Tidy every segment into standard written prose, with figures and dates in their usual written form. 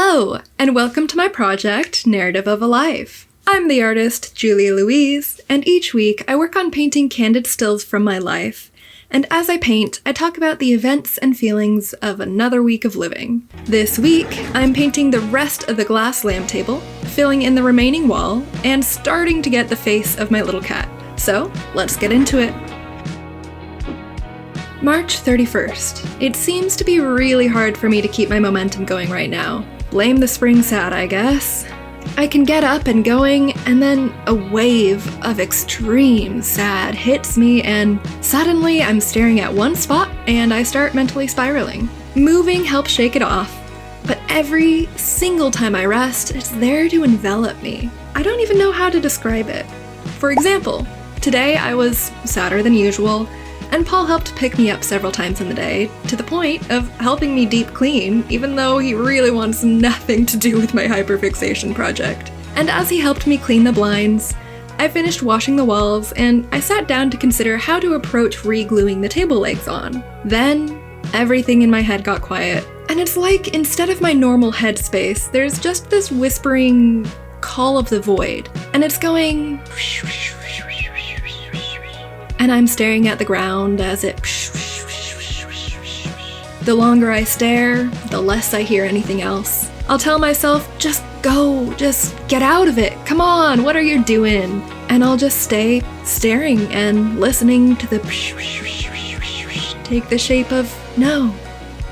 Hello, and welcome to my project, Narrative of a Life. I'm the artist, Julia Louise, and each week I work on painting candid stills from my life. And as I paint, I talk about the events and feelings of another week of living. This week, I'm painting the rest of the glass lamp table, filling in the remaining wall, and starting to get the face of my little cat. So, let's get into it. March 31st. It seems to be really hard for me to keep my momentum going right now. Blame the spring sad, I guess. I can get up and going, and then a wave of extreme sad hits me, and suddenly I'm staring at one spot and I start mentally spiraling. Moving helps shake it off, but every single time I rest, it's there to envelop me. I don't even know how to describe it. For example, today I was sadder than usual, and Paul helped pick me up several times in the day, to the point of helping me deep clean, even though he really wants nothing to do with my hyperfixation project. And as he helped me clean the blinds, I finished washing the walls, and I sat down to consider how to approach re-gluing the table legs on. Then, everything in my head got quiet, and it's like instead of my normal headspace, there's just this whispering call of the void, and it's going... and I'm staring at the ground as it... The longer I stare, the less I hear anything else. I'll tell myself, just go, just get out of it, come on, what are you doing? And I'll just stay staring and listening to the... take the shape of, no,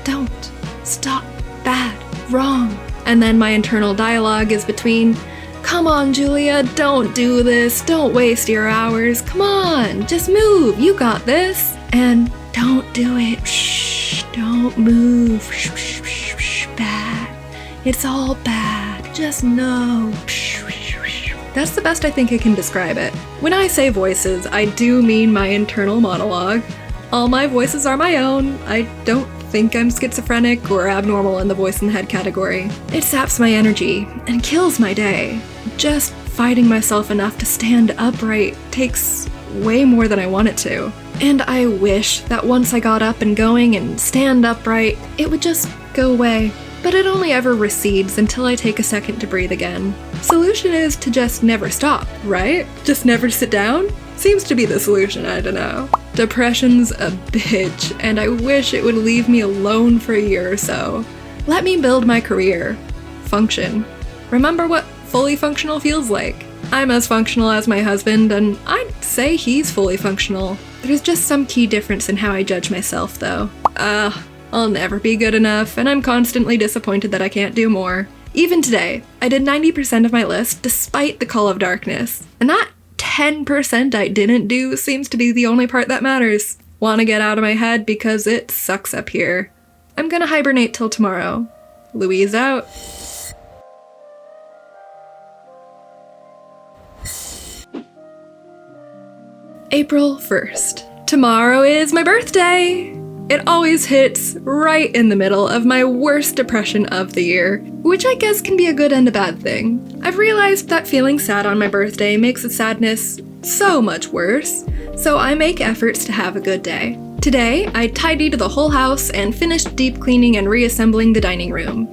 don't, stop, bad, wrong. And then my internal dialogue is between, come on, Julia, don't do this. Don't waste your hours. Come on, just move. You got this. And don't do it. Shh, don't move. Shh, shh, shh, shh, bad. It's all bad. Just know. Shh, shh, shh. That's the best I think I can describe it. When I say voices, I do mean my internal monologue. All my voices are my own. I don't think I'm schizophrenic or abnormal in the voice in the head category. It saps my energy and kills my day. Just fighting myself enough to stand upright takes way more than I want it to. And I wish that once I got up and going and stand upright, it would just go away. But it only ever recedes until I take a second to breathe again. Solution is to just never stop, right? Just never sit down? Seems to be the solution, I don't know. Depression's a bitch, and I wish it would leave me alone for a year or so. Let me build my career. Function. Remember what fully functional feels like. I'm as functional as my husband, and I'd say he's fully functional. There's just some key difference in how I judge myself, though. I'll never be good enough, and I'm constantly disappointed that I can't do more. Even today, I did 90% of my list despite the call of darkness, and that 10% I didn't do seems to be the only part that matters. Want to get out of my head because it sucks up here. I'm gonna hibernate till tomorrow. Louise out. April 1st. Tomorrow is my birthday! It always hits right in the middle of my worst depression of the year, which I guess can be a good and a bad thing. I've realized that feeling sad on my birthday makes the sadness so much worse, so I make efforts to have a good day. Today, I tidied the whole house and finished deep cleaning and reassembling the dining room.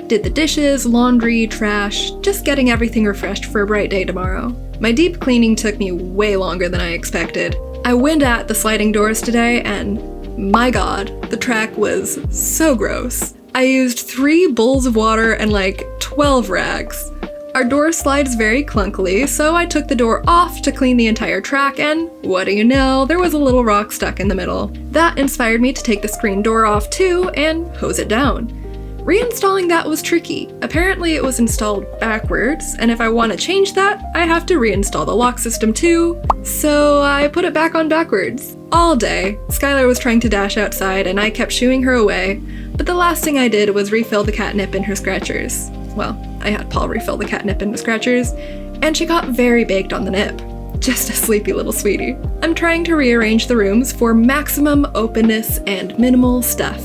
Did the dishes, laundry, trash, just getting everything refreshed for a bright day tomorrow. My deep cleaning took me way longer than I expected. I went at the sliding doors today and my god, the track was so gross. I used 3 bowls of water and like 12 rags. Our door slides very clunkily, so I took the door off to clean the entire track, and what do you know, there was a little rock stuck in the middle. That inspired me to take the screen door off too and hose it down. Reinstalling that was tricky. Apparently it was installed backwards, and if I want to change that, I have to reinstall the lock system too. So I put it back on backwards. All day, Schuyler was trying to dash outside and I kept shooing her away, but the last thing I did was refill the catnip in her scratchers. Well, I had Paul refill the catnip in the scratchers, and she got very baked on the nip. Just a sleepy little sweetie. I'm trying to rearrange the rooms for maximum openness and minimal stuff.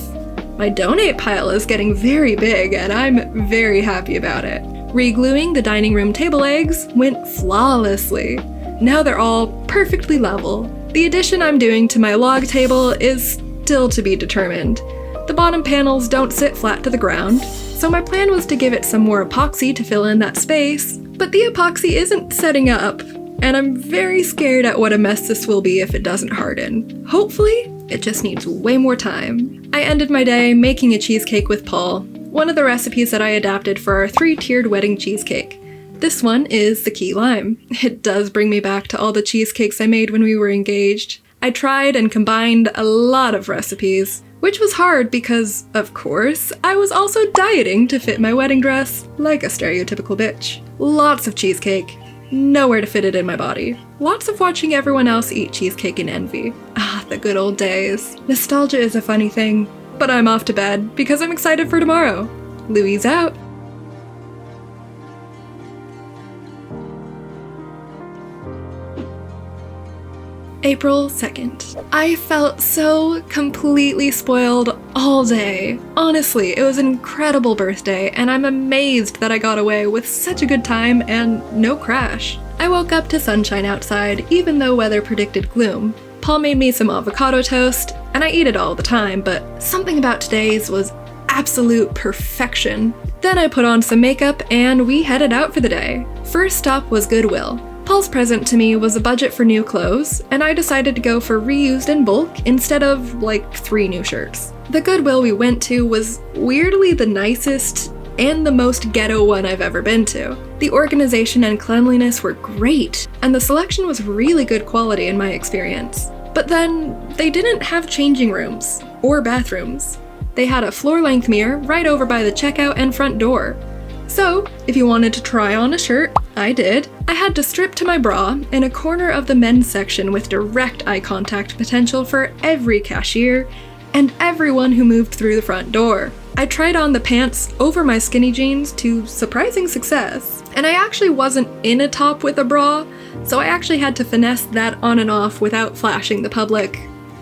My donate pile is getting very big, and I'm very happy about it. Re-gluing the dining room table legs went flawlessly. Now they're all perfectly level. The addition I'm doing to my log table is still to be determined. The bottom panels don't sit flat to the ground. so my plan was to give it some more epoxy to fill in that space, but the epoxy isn't setting up, and I'm very scared at what a mess this will be if it doesn't harden. Hopefully, it just needs way more time. I ended my day making a cheesecake with Paul, one of the recipes that I adapted for our 3-tiered wedding cheesecake. This one is the key lime. It does bring me back to all the cheesecakes I made when we were engaged. I tried and combined a lot of recipes, which was hard because, of course, I was also dieting to fit my wedding dress, like a stereotypical bitch. Lots of cheesecake, nowhere to fit it in my body. Lots of watching everyone else eat cheesecake in envy. Ah, the good old days. Nostalgia is a funny thing, but I'm off to bed because I'm excited for tomorrow. Louise out. April 2nd. I felt so completely spoiled all day. Honestly, it was an incredible birthday, and I'm amazed that I got away with such a good time and no crash. I woke up to sunshine outside, even though weather predicted gloom. Paul made me some avocado toast, and I eat it all the time, but something about today's was absolute perfection. Then I put on some makeup, and we headed out for the day. First stop was Goodwill. Paul's present to me was a budget for new clothes, and I decided to go for reused in bulk instead of, like, 3 new shirts. The Goodwill we went to was weirdly the nicest and the most ghetto one I've ever been to. The organization and cleanliness were great, and the selection was really good quality in my experience. But then, they didn't have changing rooms, or bathrooms. They had a floor-length mirror right over by the checkout and front door. So, if you wanted to try on a shirt, I did. I had to strip to my bra in a corner of the men's section with direct eye contact potential for every cashier and everyone who moved through the front door. I tried on the pants over my skinny jeans to surprising success. And I actually wasn't in a top with a bra, so I actually had to finesse that on and off without flashing the public.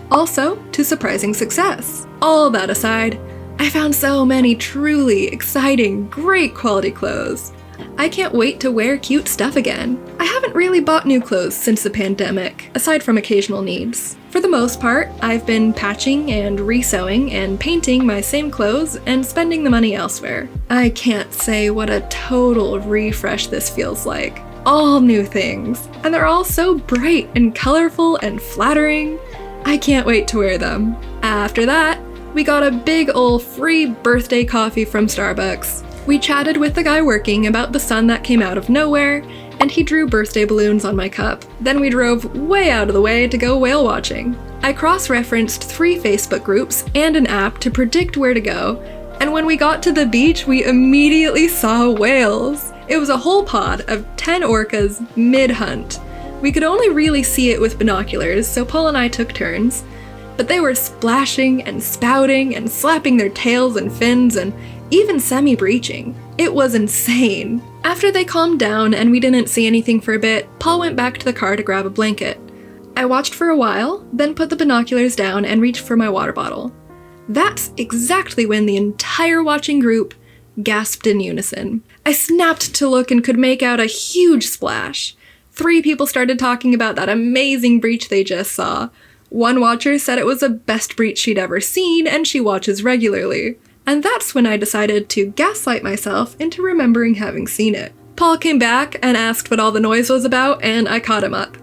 Also, to surprising success. All that aside, I found so many truly exciting, great quality clothes. I can't wait to wear cute stuff again. I haven't really bought new clothes since the pandemic, aside from occasional needs. For the most part, I've been patching and resewing and painting my same clothes and spending the money elsewhere. I can't say what a total refresh this feels like. All new things, and they're all so bright and colorful and flattering. I can't wait to wear them. After that, we got a big ol' free birthday coffee from Starbucks. We chatted with the guy working about the sun that came out of nowhere, and he drew birthday balloons on my cup. Then we drove way out of the way to go whale watching. I cross-referenced 3 Facebook groups and an app to predict where to go, and when we got to the beach, we immediately saw whales. It was a whole pod of 10 orcas mid-hunt. We could only really see it with binoculars, so Paul and I took turns. But they were splashing and spouting and slapping their tails and fins and even semi-breaching. It was insane. After they calmed down and we didn't see anything for a bit, Paul went back to the car to grab a blanket. I watched for a while, then put the binoculars down and reached for my water bottle. That's exactly when the entire watching group gasped in unison. I snapped to look and could make out a huge splash. 3 people started talking about that amazing breach they just saw. One watcher said it was the best breach she'd ever seen, and she watches regularly. And that's when I decided to gaslight myself into remembering having seen it. Paul came back and asked what all the noise was about, and I caught him up.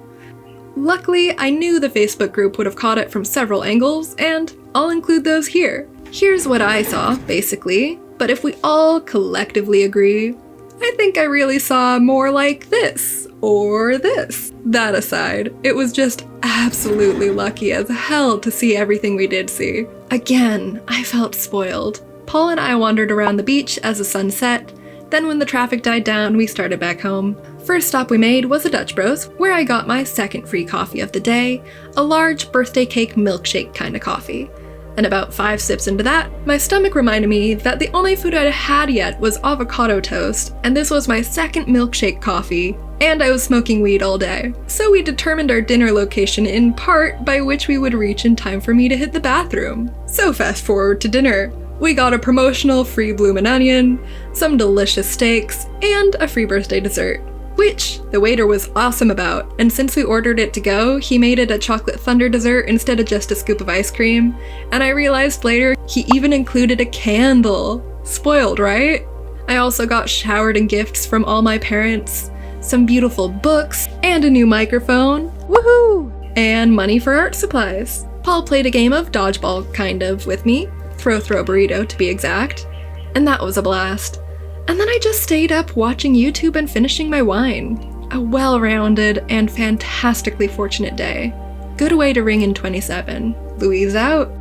Luckily, I knew the Facebook group would have caught it from several angles, and I'll include those here. Here's what I saw, basically, but if we all collectively agree, I think I really saw more like this, or this. That aside, it was just absolutely lucky as hell to see everything we did see. Again, I felt spoiled. Paul and I wandered around the beach as the sun set, then when the traffic died down, we started back home. First stop we made was a Dutch Bros, where I got my second free coffee of the day, a large birthday cake milkshake kind of coffee. And about 5 sips into that, my stomach reminded me that the only food I'd had yet was avocado toast, and this was my second milkshake coffee, and I was smoking weed all day. So we determined our dinner location in part by which we would reach in time for me to hit the bathroom. So fast forward to dinner. We got a promotional free bloomin' onion, some delicious steaks, and a free birthday dessert. Which the waiter was awesome about, and since we ordered it to go, he made it a chocolate thunder dessert instead of just a scoop of ice cream, and I realized later he even included a candle. Spoiled, right? I also got showered in gifts from all my parents, some beautiful books, and a new microphone, woohoo! And money for art supplies. Paul played a game of dodgeball, kind of, with me, throw burrito to be exact, and that was a blast. And then I just stayed up watching YouTube and finishing my wine. A well-rounded and fantastically fortunate day. Good way to ring in 27. Louise out.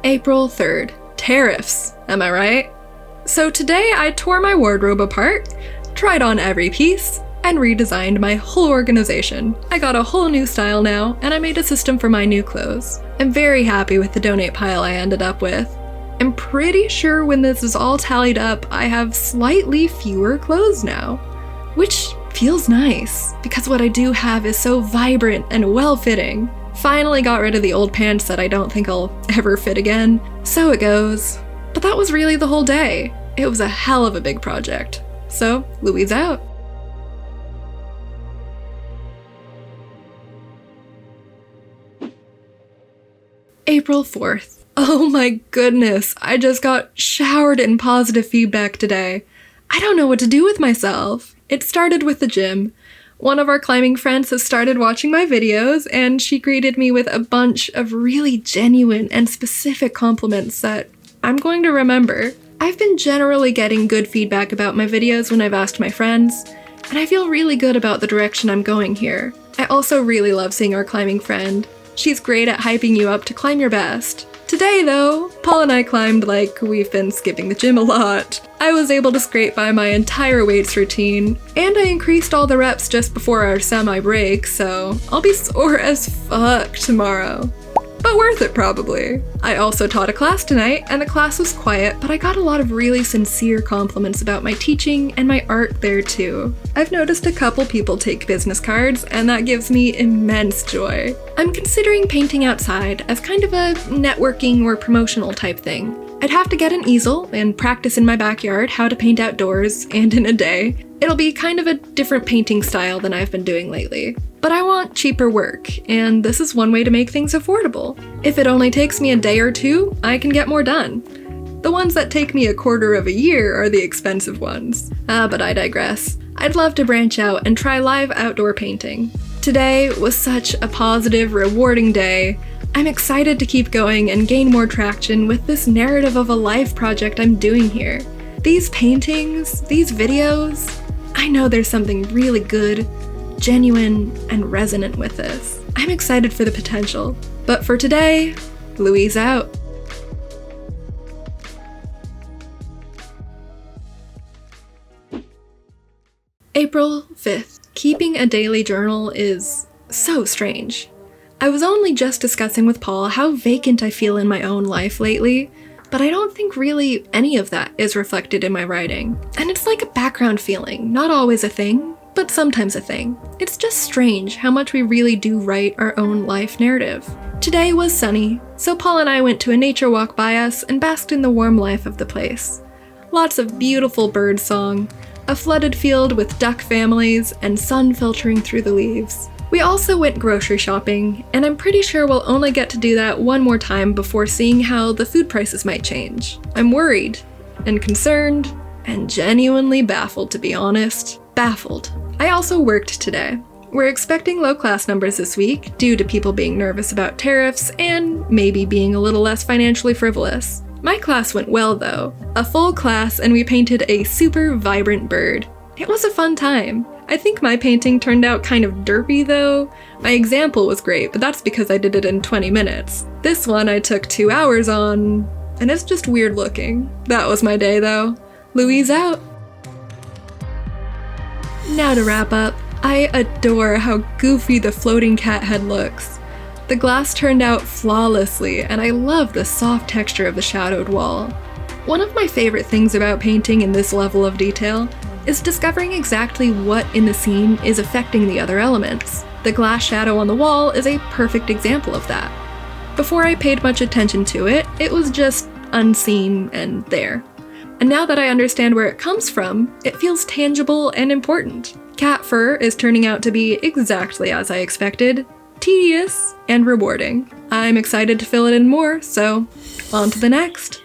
April 3rd. Tariffs, am I right? So today I tore my wardrobe apart, tried on every piece, and redesigned my whole organization. I got a whole new style now, and I made a system for my new clothes. I'm very happy with the donate pile I ended up with. I'm pretty sure when this is all tallied up, I have slightly fewer clothes now, which feels nice, because what I do have is so vibrant and well-fitting. Finally got rid of the old pants that I don't think I'll ever fit again, so it goes. But that was really the whole day. It was a hell of a big project. So, Louise out. April 4th. Oh my goodness, I just got showered in positive feedback today. I don't know what to do with myself. It started with the gym. One of our climbing friends has started watching my videos, and she greeted me with a bunch of really genuine and specific compliments that I'm going to remember. I've been generally getting good feedback about my videos when I've asked my friends, and I feel really good about the direction I'm going here. I also really love seeing our climbing friend. She's great at hyping you up to climb your best. Today, though, Paul and I climbed like we've been skipping the gym a lot. I was able to scrape by my entire weights routine, and I increased all the reps just before our semi-break, so I'll be sore as fuck tomorrow. But worth it, probably. I also taught a class tonight, and the class was quiet, but I got a lot of really sincere compliments about my teaching and my art there too. I've noticed a couple people take business cards, and that gives me immense joy. I'm considering painting outside as kind of a networking or promotional type thing. I'd have to get an easel and practice in my backyard how to paint outdoors and in a day. It'll be kind of a different painting style than I've been doing lately. But I want cheaper work, and this is one way to make things affordable. If it only takes me a day or two, I can get more done. The ones that take me a quarter of a year are the expensive ones. But I digress. I'd love to branch out and try live outdoor painting. Today was such a positive, rewarding day. I'm excited to keep going and gain more traction with this narrative of a life project I'm doing here. These paintings, these videos, I know there's something really good, genuine, and resonant with this. I'm excited for the potential. But for today, Louise out. April 5th. Keeping a daily journal is so strange. I was only just discussing with Paul how vacant I feel in my own life lately, but I don't think really any of that is reflected in my writing. And it's like a background feeling, not always a thing, but sometimes a thing. It's just strange how much we really do write our own life narrative. Today was sunny, so Paul and I went to a nature walk by us and basked in the warm life of the place. Lots of beautiful bird song, a flooded field with duck families, and sun filtering through the leaves. We also went grocery shopping, and I'm pretty sure we'll only get to do that one more time before seeing how the food prices might change. I'm worried, and concerned, and genuinely baffled, to be honest. Baffled. I also worked today. We're expecting low class numbers this week, due to people being nervous about tariffs and maybe being a little less financially frivolous. My class went well though. A full class, and we painted a super vibrant bird. It was a fun time. I think my painting turned out kind of derpy though. My example was great, but that's because I did it in 20 minutes. This one I took 2 hours on, and it's just weird looking. That was my day though. Louise out. Now to wrap up, I adore how goofy the floating cat head looks. The glass turned out flawlessly, and I love the soft texture of the shadowed wall. One of my favorite things about painting in this level of detail is discovering exactly what in the scene is affecting the other elements. The glass shadow on the wall is a perfect example of that. Before I paid much attention to it, it was just unseen and there. And now that I understand where it comes from, it feels tangible and important. Cat fur is turning out to be exactly as I expected. tedious and rewarding. I'm excited to fill it in more, so on to the next.